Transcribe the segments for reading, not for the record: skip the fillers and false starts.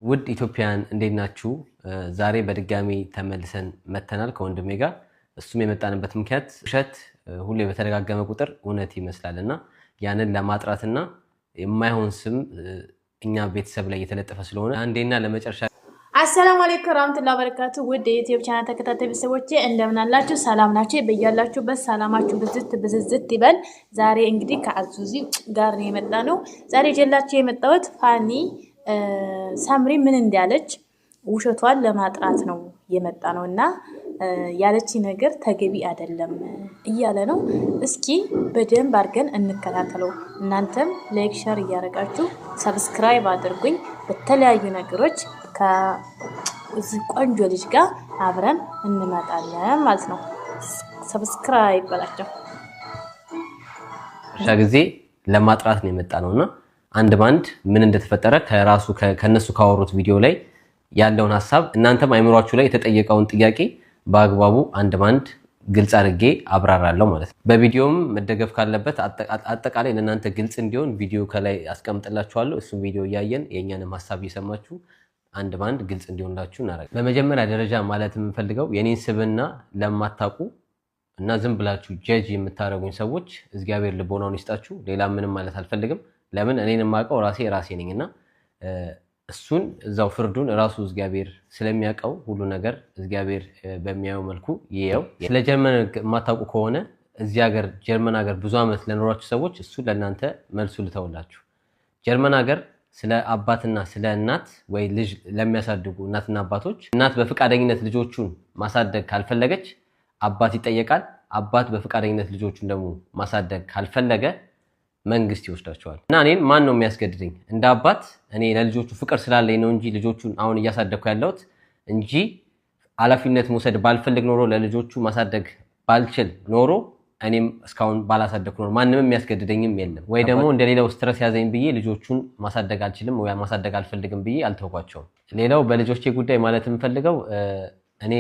ውድ ኢትዮጵያን እንዴት ናችሁ? ዛሬ በድጋሚ ተመልሰን መተናል ከወንድሜ ጋር። እሱም የመጣንበት ምክንያት ውሸት ሁሌ በተደጋገመ ቁጥር እውነት ይመስላልና ያንን ለማጥራትና የማይሆን ስም እኛ ቤተሰብ ላይ የተለጠፈ ስለሆነ አንዴና ለመጨረሻ አሰላሙ አለይኩም ወራህመቱላሂ ወበረካቱ። ውድ የዩቲዩብ ቻናል ተከታታይ ቤተሰቦቼ እንደምን አላችሁ? ሰላም ናችሁ? በያላችሁበት ሰላማችሁ ብዝት ይበል። ዛሬ እንግዲህ ከአዙዚ ጋር ነው የመጣነው። ዛሬ ጀላችሁ የመጣሁት ፋኒ ሳምሪ ምን እንዳለች ውሸቷን ለማጥራት ነው የመጣ ነው እና ያለች ነገር ተገቢ አይደለም እያለ ነው። እስኪ በደንብ አድርገን እንከታተለው። እናንተም ላይክ ሼር እያደረጋችሁ ሰብስክራይብ አድርጉኝ። በተለያዩ ነገሮች ከዚህ ቆንጆ ልጅ ጋር አብረን እንመጣለን ማለት ነው። ሰብስክራይብ በላቸው። ጊዜ ለማጥራት ነው የመጣ ነውና አንድ ባንድ ምን እንደተፈጠረ ከነሱ ካወሩት ቪዲዮ ላይ ያለውን ሐሳብ እናንተም አይምሯችሁ ላይ የተጠየቀውን ጥያቄ በአግባቡ አንድ ባንድ ግልጽ አድርጌ አብራራለሁ ማለት ነው። በቪዲዮም መደገፍ ካለበት አጠቃላይ ለእናንተ ግልጽ እንዲሆን ቪዲዮ ከላይ አስቀምጥላችኋለሁ። እሱም ቪዲዮ እያየን የእኛንም ሐሳብ እየሰማችሁ አንድ ባንድ ግልጽ እንዲሆንላችሁ እናደርጋለን። በመጀመሪያ ደረጃ ማለት የምፈልገው የኔን ስብዕና ለማታውቁ እና ዝም ብላችሁ ጀጅ የምታደርጉኝ ሰዎች እግዚአብሔር ልቦናውን ይስጣችሁ። ሌላ ምንም ማለት አልፈልግም። ለምን እኔን የማውቀው ራሴ ነኝና እሱን እዛው ፍርዱን ራሱ እግዚአብሔር ስለሚያውቀው ሁሉ ነገር እግዚአብሔር በሚያየው መልኩ ይየው። ስለ ጀርመን የማታውቁ ከሆነ እዚህ ሀገር ጀርመን ሀገር ብዙ ዓመት ለኖራችሁ ሰዎች እሱ ለእናንተ መልሱ ልተውላችሁ። ጀርመን ሀገር ስለ አባትና ስለ እናት ወይ ልጅ ለሚያሳድጉ እናትና አባቶች እናት በፈቃደኝነት ልጆቹን ማሳደግ ካልፈለገች አባት ይጠየቃል። አባት በፈቃደኝነት ልጆቹን ደግሞ ማሳደግ ካልፈለገ መንግስት ይወስዳቸዋል። እና እኔን ማን ነው የሚያስገድደኝ? እንደ አባት እኔ ለልጆቹ ፍቅር ስላለኝ ነው እንጂ ልጆቹን አሁን እያሳደግኩ ያለሁት እንጂ ኃላፊነት መውሰድ ባልፈልግ ኖሮ ለልጆቹ ማሳደግ ባልችል ኖሮ እኔም እስካሁን ባላሳደግኩ ኖሮ ማንም የሚያስገድደኝም የለም። ወይ ደግሞ እንደሌላው ስትረስ ያዘኝ ብዬ ልጆቹን ማሳደግ አልችልም ወይ ማሳደግ አልፈልግም ብዬ አልተውኳቸውም። ሌላው በልጆቼ ጉዳይ ማለት የምፈልገው እኔ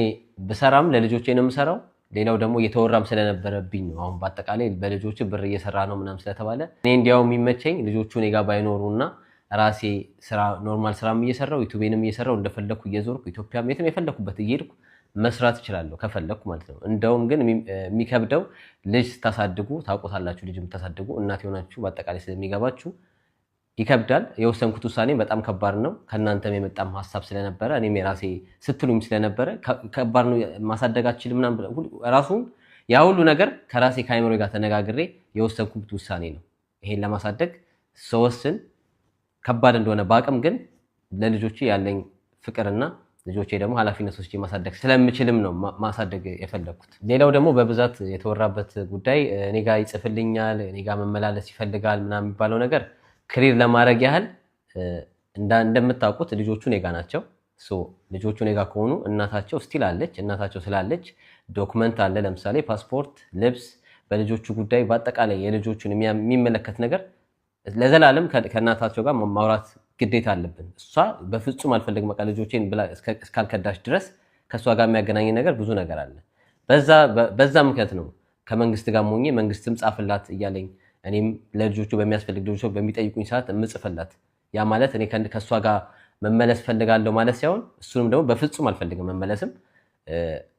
ብሰራም ለልጆቼ ነው የምሰራው። ሌላው ደግሞ እየተወራም ስለነበረብኝ ነው። አሁን በአጠቃላይ በልጆቹ ብር እየሰራ ነው ምናምን ስለተባለ እኔ እንዲያው የሚመቸኝ ልጆቹ እኔ ጋር ባይኖሩና ራሴ ስራ ኖርማል ስራም እየሰራው ዩቲዩብንም እየሰራው እንደፈለኩ እየዞርኩ ኢትዮጵያም የትም የፈለኩበት እየሄድኩ መስራት እችላለሁ ከፈለኩ ማለት ነው። እንደውም ግን የሚከብደው ልጅ ስታሳድጉ ታውቁታላችሁ። ልጅ የምታሳድጉ እናት የሆናችሁ በአጠቃላይ ስለሚገባችሁ ይከብዳል። የወሰንኩት ውሳኔ በጣም ከባድ ነው። ከእናንተም የመጣም ሀሳብ ስለነበረ እኔም የራሴ ስትሉኝ ስለነበረ ከባድ ነው ማሳደጋችን ምናምን ራሱን ያ ሁሉ ነገር ከራሴ ከአይምሮ ጋር ተነጋግሬ የወሰንኩት ውሳኔ ነው። ይሄን ለማሳደግ ስወስን ከባድ እንደሆነ በአቅም ግን ለልጆቼ ያለኝ ፍቅርና ልጆቼ ደግሞ ኃላፊነት ወስጄ ማሳደግ ስለምችልም ነው ማሳደግ የፈለኩት። ሌላው ደግሞ በብዛት የተወራበት ጉዳይ እኔ ጋር ይጽፍልኛል፣ እኔ ጋር መመላለስ ይፈልጋል ምናምን የሚባለው ነገር ክሊር ለማድረግ ያህል እንደምታውቁት ልጆቹ ኔጋ ናቸው። ልጆቹ ኔጋ ከሆኑ እናታቸው ስቲል አለች። እናታቸው ስላለች ዶክመንት አለ። ለምሳሌ ፓስፖርት፣ ልብስ፣ በልጆቹ ጉዳይ በአጠቃላይ የልጆቹን የሚመለከት ነገር ለዘላለም ከእናታቸው ጋር ማውራት ግዴታ አለብን። እሷ በፍጹም አልፈልግም በቃ ልጆቼን ብላ እስካልከዳች ድረስ ከእሷ ጋር የሚያገናኝ ነገር ብዙ ነገር አለ። በዛ ምክንያት ነው ከመንግስት ጋር ሞኜ መንግስትም ጻፍላት እያለኝ እኔም ለልጆቹ በሚያስፈልግ ልጆቹ በሚጠይቁኝ ሰዓት እምጽፍላት። ያ ማለት እኔ ከእሷ ጋር መመለስ ፈልጋለሁ ማለት ሳይሆን እሱንም ደግሞ በፍጹም አልፈልግም መመለስም።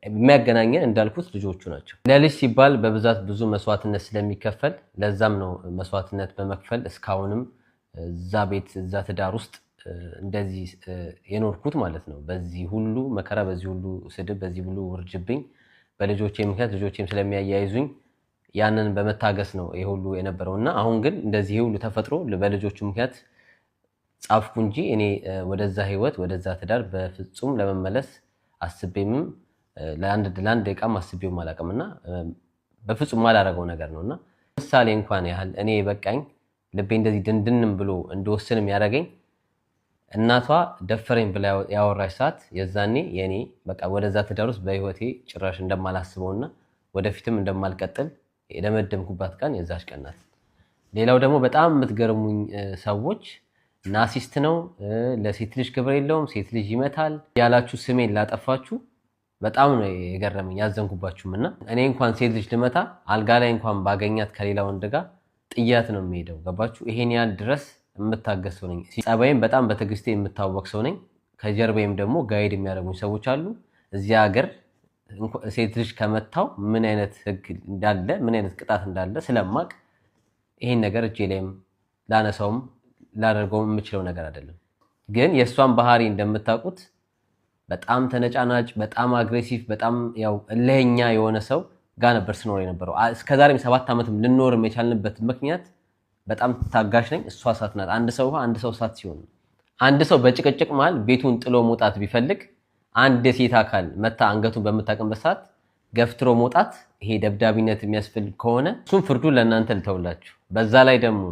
የሚያገናኘን እንዳልኩት ልጆቹ ናቸው። ለልጅ ሲባል በብዛት ብዙ መስዋዕትነት ስለሚከፈል ለዛም ነው መስዋዕትነት በመክፈል እስካሁንም እዛ ቤት እዛ ትዳር ውስጥ እንደዚህ የኖርኩት ማለት ነው። በዚህ ሁሉ መከራ፣ በዚህ ሁሉ ስድብ፣ በዚህ ሁሉ ውርጅብኝ በልጆቼ ምክንያት ልጆቼም ስለሚያያይዙኝ ያንን በመታገስ ነው ይሄ ሁሉ የነበረውና አሁን ግን እንደዚህ ሁሉ ተፈጥሮ በልጆቹ ምክንያት ጻፍኩ እንጂ እኔ ወደዛ ህይወት ወደዛ ትዳር በፍጹም ለመመለስ አስቤም ለአንድ ደቂቃም አስቤው አላውቅምና በፍጹም ማላረገው ነገር ነውና ምሳሌ እንኳን ያህል እኔ በቃኝ ልቤ እንደዚህ ድንድንም ብሎ እንደወስንም ያደረገኝ እናቷ ደፈረኝ ብላ ያወራች ሰዓት የዛኔ የኔ በቃ ወደዛ ትዳር ውስጥ በህይወቴ ጭራሽ እንደማላስበውና ወደፊትም እንደማልቀጥል የደመደምኩባት ቀን የዛች ቀን ናት። ሌላው ደግሞ በጣም የምትገርሙኝ ሰዎች ናሲስት ነው፣ ለሴት ልጅ ክብር የለውም፣ ሴት ልጅ ይመታል ያላችሁ ስሜን ላጠፋችሁ በጣም ነው የገረመኝ ያዘንኩባችሁም። እና እኔ እንኳን ሴት ልጅ ልመታ አልጋ ላይ እንኳን ባገኛት ከሌላ ወንድ ጋር ጥያት ነው የሚሄደው። ገባችሁ? ይሄን ያህል ድረስ የምታገስ ሰው ነኝ። ጸባይም በጣም በትዕግስቴ የምታወቅ ሰው ነኝ። ከጀርባዬም ደግሞ ጋይድ የሚያደርጉኝ ሰዎች አሉ። እዚህ ሀገር ሴት ልጅ ከመታው ምን አይነት ህግ እንዳለ ምን አይነት ቅጣት እንዳለ ስለማቅ ይሄን ነገር እጄ ላይም ላነሳውም ላደርገውም የምችለው ነገር አይደለም። ግን የእሷን ባህሪ እንደምታውቁት በጣም ተነጫናጭ፣ በጣም አግሬሲቭ፣ በጣም ያው እልህኛ የሆነ ሰው ጋር ነበር ስኖር የነበረው። እስከዛሬም 7 ዓመትም ልኖርም የቻልንበት ምክንያት በጣም ታጋሽ ነኝ፣ እሷ እሳት ናት። አንድ ሰው ውሃ፣ አንድ ሰው እሳት ሲሆን አንድ ሰው በጭቅጭቅ መሃል ቤቱን ጥሎ መውጣት ቢፈልግ አንድ የሴት አካል መታ አንገቱን በምታቀምበት ሰዓት ገፍትሮ መውጣት ይሄ ደብዳቢነት የሚያስፈልግ ከሆነ እሱም ፍርዱን ለእናንተ ልተውላችሁ። በዛ ላይ ደግሞ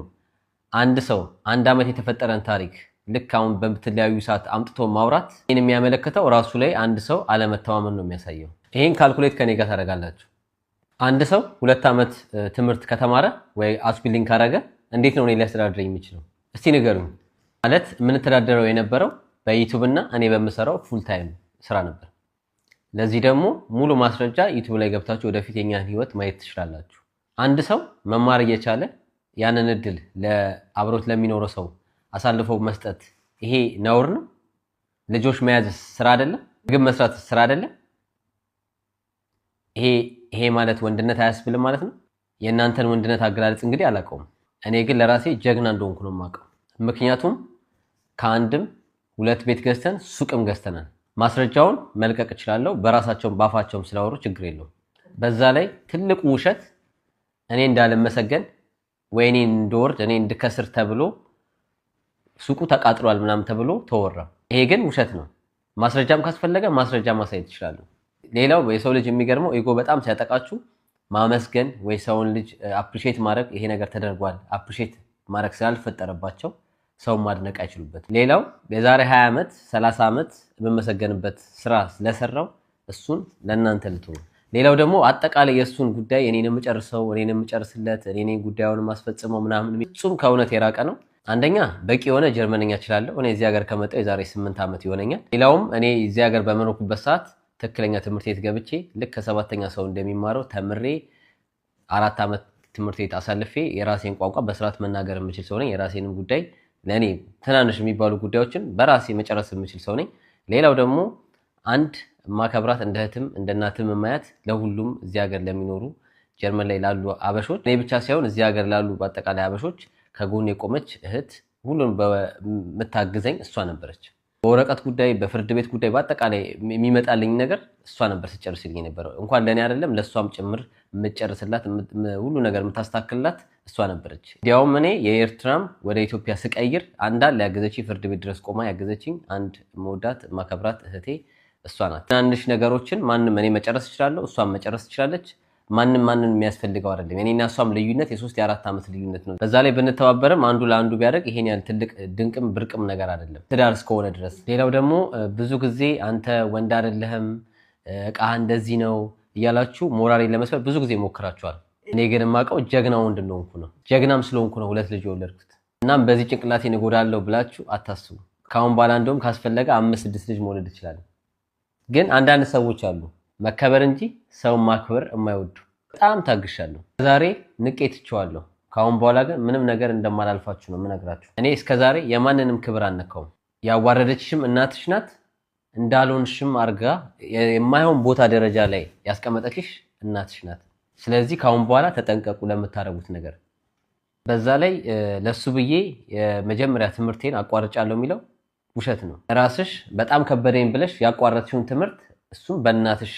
አንድ ሰው 1 ዓመት የተፈጠረን ታሪክ ልክ አሁን በምትለያዩ ሰዓት አምጥቶ ማውራት ይህን የሚያመለክተው ራሱ ላይ አንድ ሰው አለመተማመን ነው የሚያሳየው። ይህን ካልኩሌት ከኔ ጋር ታደርጋላችሁ። አንድ ሰው 2 ዓመት ትምህርት ከተማረ ወይ አስፒሊንግ ካረገ እንዴት ነው እኔ ሊያስተዳድረኝ የሚችለው? እስቲ ንገሩኝ። ማለት የምንተዳደረው የነበረው በዩቲዩብ እና እኔ በምሰራው ፉል ታይም ስራ ነበር። ለዚህ ደግሞ ሙሉ ማስረጃ ዩቲዩብ ላይ ገብታችሁ ወደፊት የኛን ህይወት ማየት ትችላላችሁ። አንድ ሰው መማር እየቻለ ያንን እድል ለአብሮት ለሚኖረው ሰው አሳልፎ መስጠት ይሄ ነውር ነው? ልጆች መያዝ ስራ አይደለም? ምግብ መስራት ስራ አይደለም? ይሄ ማለት ወንድነት አያስብልም ማለት ነው? የእናንተን ወንድነት አገላለጽ እንግዲህ አላውቀውም። እኔ ግን ለራሴ ጀግና እንደሆንኩ ነው የማውቀው። ምክንያቱም ከአንድም 2 ቤት ገዝተን ሱቅም ገዝተናል። ማስረጃውን መልቀቅ እችላለሁ። በራሳቸውም ባፋቸውም ስላወሩ ችግር የለውም። በዛ ላይ ትልቁ ውሸት እኔ እንዳልመሰገን ወይ እኔ እንድወርድ እኔ እንድከስር ተብሎ ሱቁ ተቃጥሏል ምናምን ተብሎ ተወራ። ይሄ ግን ውሸት ነው። ማስረጃም ካስፈለገ ማስረጃ ማሳየት ይችላል። ሌላው የሰው ልጅ የሚገርመው ኢጎ በጣም ሲያጠቃችሁ ማመስገን ወይ ሰውን ልጅ አፕሪሼት ማድረግ ይሄ ነገር ተደርጓል አፕሪሼት ማድረግ ስላልፈጠረባቸው ሰው ማድነቅ አይችሉበት። ሌላው የዛሬ 20 ዓመት 30 ዓመት የምመሰገንበት ስራ ስለሰራው እሱን ለእናንተ ልትሆኑ። ሌላው ደግሞ አጠቃላይ የእሱን ጉዳይ እኔን የምጨርሰው እኔን የምጨርስለት እኔ ጉዳዩን ማስፈጽመው ምናምን እሱም ከእውነት የራቀ ነው። አንደኛ በቂ የሆነ ጀርመንኛ እችላለሁ። እኔ እዚህ ሀገር ከመጣሁ የዛሬ 8 ዓመት ይሆነኛል። ሌላውም እኔ እዚህ ሀገር በመኖርኩበት ሰዓት ትክክለኛ ትምህርት ቤት ገብቼ ልክ ከ7ኛ ሰው እንደሚማረው ተምሬ 4 ዓመት ትምህርት ቤት አሳልፌ የራሴን ቋንቋ በስርዓት መናገር የምችል ሰው ነኝ። የራሴንም ጉዳይ ለእኔ ትናንሽ የሚባሉ ጉዳዮችን በራሴ መጨረስ የምችል ሰው ነኝ። ሌላው ደግሞ አንድ ማከብራት እንደ እህትም እንደ እናትም ማያት ለሁሉም እዚህ ሀገር ለሚኖሩ ጀርመን ላይ ላሉ አበሾች እኔ ብቻ ሳይሆን እዚህ ሀገር ላሉ በአጠቃላይ አበሾች ከጎን የቆመች እህት ሁሉን በምታግዘኝ እሷ ነበረች። በወረቀት ጉዳይ በፍርድ ቤት ጉዳይ በአጠቃላይ የሚመጣልኝ ነገር እሷ ነበር ስጨርስልኝ ነበረው። እንኳን ለእኔ አይደለም ለእሷም ጭምር የምጨርስላት ሁሉ ነገር የምታስተካክልላት እሷ ነበረች። እንዲያውም እኔ የኤርትራም ወደ ኢትዮጵያ ስቀይር አንዳል ያገዘችኝ ፍርድ ቤት ድረስ ቆማ ያገዘችኝ አንድ መወዳት ማከብራት እህቴ እሷ ናት። ትናንሽ ነገሮችን ማንም እኔ መጨረስ እችላለሁ፣ እሷም መጨረስ ትችላለች። ማንም የሚያስፈልገው አይደለም። እኔና እሷም ልዩነት የ3 የ4 ዓመት ልዩነት ነው። በዛ ላይ ብንተባበርም አንዱ ለአንዱ ቢያደርግ ይሄን ያህል ትልቅ ድንቅም ብርቅም ነገር አይደለም ትዳር እስከሆነ ድረስ። ሌላው ደግሞ ብዙ ጊዜ አንተ ወንድ አይደለህም እቃ እንደዚህ ነው እያላችሁ ሞራሌን ለመስበር ብዙ ጊዜ ሞክራችኋል። እኔ ግን የማውቀው ጀግና ወንድ እንደሆንኩ ነው። ጀግናም ስለሆንኩ ነው 2 ልጅ የወለድኩት። እናም በዚህ ጭንቅላቴን እጎዳለሁ ብላችሁ አታስቡ። ካሁን በኋላ እንደውም ካስፈለገ 5-6 ልጅ መውለድ እችላለሁ። ግን አንዳንድ ሰዎች አሉ መከበር እንጂ ሰው ማክበር የማይወዱ። በጣም ታግሻለሁ። ዛሬ ንቄ ትቼዋለሁ። ካሁን በኋላ ግን ምንም ነገር እንደማላልፋችሁ ነው የምነግራችሁ። እኔ እስከዛሬ የማንንም ክብር አልነካውም። ያዋረደችሽም እናትሽ ናት፣ እንዳልሆንሽም አርጋ የማይሆን ቦታ ደረጃ ላይ ያስቀመጠችሽ እናትሽ ናት። ስለዚህ ካሁን በኋላ ተጠንቀቁ ለምታረጉት ነገር። በዛ ላይ ለሱ ብዬ የመጀመሪያ ትምህርቴን አቋርጫለሁ የሚለው ውሸት ነው። ራስሽ በጣም ከበደኝ ብለሽ ያቋረጥሽውን ትምህርት እሱም በእናትሽ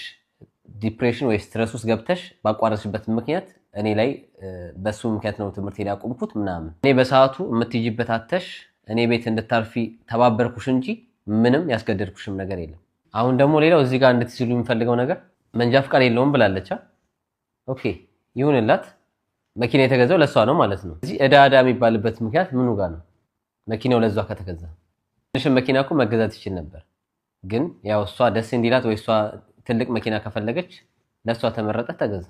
ዲፕሬሽን ወይ ስትረስ ውስጥ ገብተሽ ባቋረጥሽበት ምክንያት እኔ ላይ በሱ ምክንያት ነው ትምህርቴን ያቆምኩት ምናምን። እኔ በሰዓቱ የምትይጂበት አተሽ እኔ ቤት እንድታርፊ ተባበርኩሽ እንጂ ምንም ያስገደድኩሽም ነገር የለም። አሁን ደግሞ ሌላው እዚህ ጋር እንድትስሉ የሚፈልገው ነገር መንጃ ፍቃድ የለውም ብላለች። ኦኬ ይሁንላት። መኪና የተገዛው ለሷ ነው ማለት ነው። እዚህ እዳ የሚባልበት ምክንያት ምኑ ጋር ነው? መኪናው ለሷ ከተገዛ ትንሽ መኪና እኮ መገዛት ይችል ነበር። ግን ያው እሷ ደስ እንዲላት ወይ እሷ ትልቅ መኪና ከፈለገች ለሷ ተመረጠ ተገዛ።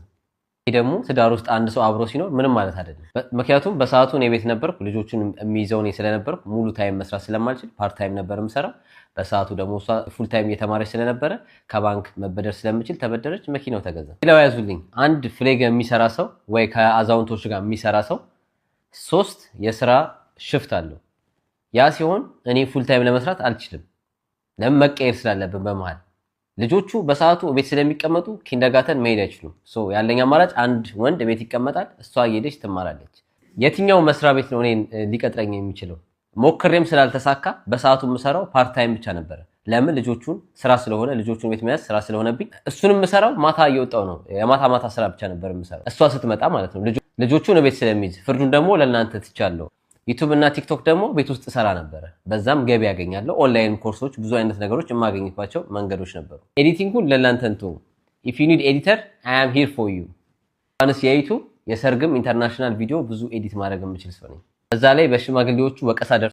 ይሄ ደግሞ ትዳር ውስጥ አንድ ሰው አብሮ ሲኖር ምንም ማለት አይደለም። ምክንያቱም በሰዓቱ እኔ ቤት ነበርኩ፣ ልጆቹን የሚይዘው እኔ ስለነበርኩ ሙሉ ታይም መስራት ስለማልችል ፓርት ታይም ነበር የምሰራው። በሰዓቱ ደግሞ እሷ ፉል ታይም እየተማረች ስለነበረ ከባንክ መበደር ስለምችል ተበደረች፣ መኪናው ተገዛ። ሌላው ያዙልኝ፣ አንድ ፍሌግ የሚሰራ ሰው ወይ ከአዛውንቶች ጋር የሚሰራ ሰው 3 የስራ ሽፍት አለው። ያ ሲሆን እኔ ፉል ታይም ለመስራት አልችልም። ለምን? መቀየር ስላለብን በመሃል ልጆቹ በሰዓቱ ቤት ስለሚቀመጡ ኪንደርጋርተን መሄድ አይችሉም። ያለኝ አማራጭ አንድ ወንድ ቤት ይቀመጣል፣ እሷ እየሄደች ትማራለች። የትኛው መስሪያ ቤት ነው እኔን ሊቀጥረኝ የሚችለው? ሞክሬም ስላልተሳካ በሰዓቱ የምሰራው ፓርት ታይም ብቻ ነበረ። ለምን? ልጆቹን ስራ ስለሆነ ልጆቹን ቤት መያዝ ስራ ስለሆነብኝ እሱንም የምሰራው ማታ እየወጣው ነው። የማታ ስራ ብቻ ነበር የምሰራው እሷ ስትመጣ ማለት ነው። ልጆቹን ቤት ስለሚይዝ ፍርዱን ደግሞ ለእናንተ ትቻለሁ። ዩቱብ እና ቲክቶክ ደግሞ ቤት ውስጥ ሰራ ነበረ። በዛም ገቢ ያገኛለሁ። ኦንላይን ኮርሶች፣ ብዙ አይነት ነገሮች የማገኝባቸው መንገዶች ነበሩ። ኤዲቲንጉን ለእናንተ እንተው። ኢፍ ዩ ኒድ ኤዲተር አይ አም ሂር ፎር ዩ። አንስ የዩቱብ የሰርግም ኢንተርናሽናል ቪዲዮ ብዙ ኤዲት ማድረግ የምችል ሰው ነኝ። በዛ ላይ በሽማግሌዎቹ ወቀሳ